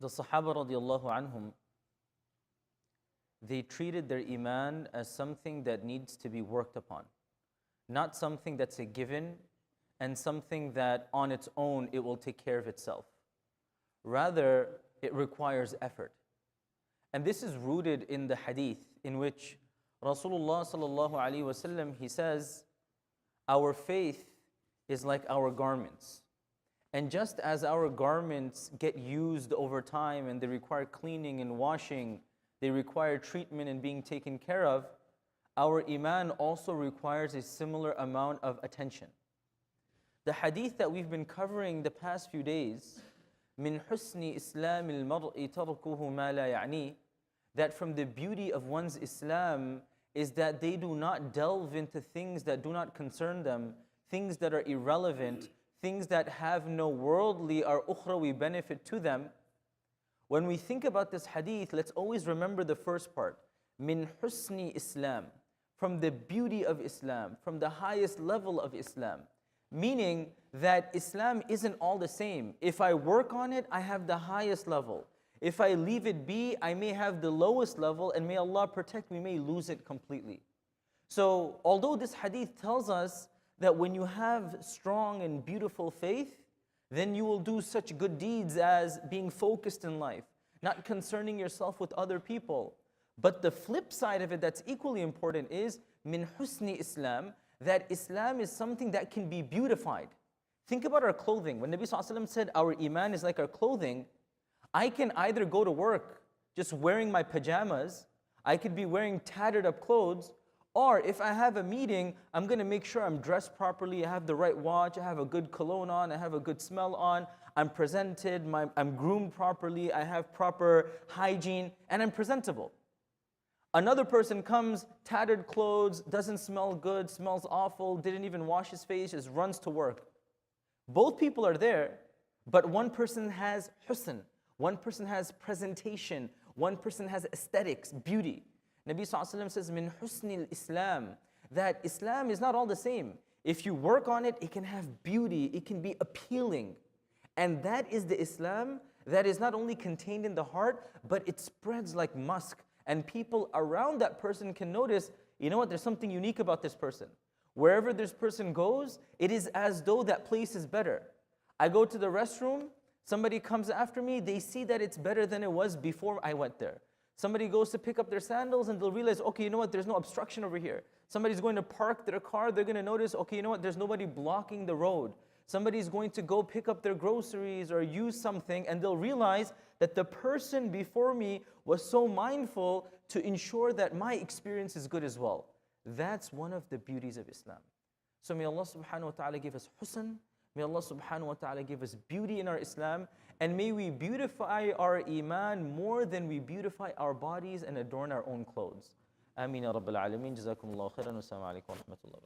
The Sahaba radiallahu anhum, they treated their iman as something that needs to be worked upon, not something that's a given and something that on its own it will take care of itself. Rather, it requires effort. And this is rooted in the hadith in which Rasulullah sallallahu alaihi wasallam, he says, our faith is like our garments. And just as our garments get used over time and they require cleaning and washing, they require treatment and being taken care of, our iman also requires a similar amount of attention. The hadith that we've been covering the past few days, min husni islam al-mar'i tarkuhu ma la ya'ni, that from the beauty of one's Islam is that they do not delve into things that do not concern them, things that are irrelevant, things that have no worldly or ukhrawi benefit to them. When we think about this hadith, let's always remember the first part. Min husni Islam, from the beauty of Islam, from the highest level of Islam. Meaning that Islam isn't all the same. If I work on it, I have the highest level. If I leave it be, I may have the lowest level, and may Allah protect me, may lose it completely. So, although this hadith tells us that when you have strong and beautiful faith, then you will do such good deeds as being focused in life, not concerning yourself with other people. But the flip side of it that's equally important is min husni Islam, that Islam is something that can be beautified. Think about our clothing. When Nabi Sallallahu Alaihi Wasallam said our iman is like our clothing, I can either go to work just wearing my pajamas, I could be wearing tattered up clothes, or if I have a meeting, I'm going to make sure I'm dressed properly, I have the right watch, I have a good cologne on, I have a good smell on, I'm presented, I'm groomed properly, I have proper hygiene, and I'm presentable. Another person comes, tattered clothes, doesn't smell good, smells awful, didn't even wash his face, just runs to work. Both people are there, but one person has husn, one person has presentation, one person has aesthetics, beauty. Nabi Sallallahu Alaihi Wasallam says, min husni Islam, that Islam is not all the same. If you work on it, it can have beauty, it can be appealing. And that is the Islam that is not only contained in the heart, but it spreads like musk. And people around that person can notice, you know what, there's something unique about this person. Wherever this person goes, it is as though that place is better. I go to the restroom, somebody comes after me, they see that it's better than it was before I went there. Somebody goes to pick up their sandals and they'll realize, okay, you know what, there's no obstruction over here. Somebody's going to park their car, they're going to notice, okay, you know what, there's nobody blocking the road. Somebody's going to go pick up their groceries or use something, and they'll realize that the person before me was so mindful to ensure that my experience is good as well. That's one of the beauties of Islam. So may Allah subhanahu wa ta'ala give us husn, may Allah subhanahu wa ta'ala give us beauty in our Islam, and may we beautify our iman more than we beautify our bodies and adorn our own clothes. Ameen ya Rabbil Alameen. Jazakumullahu khairan. Wassalamu alaikum wa rahmatullah.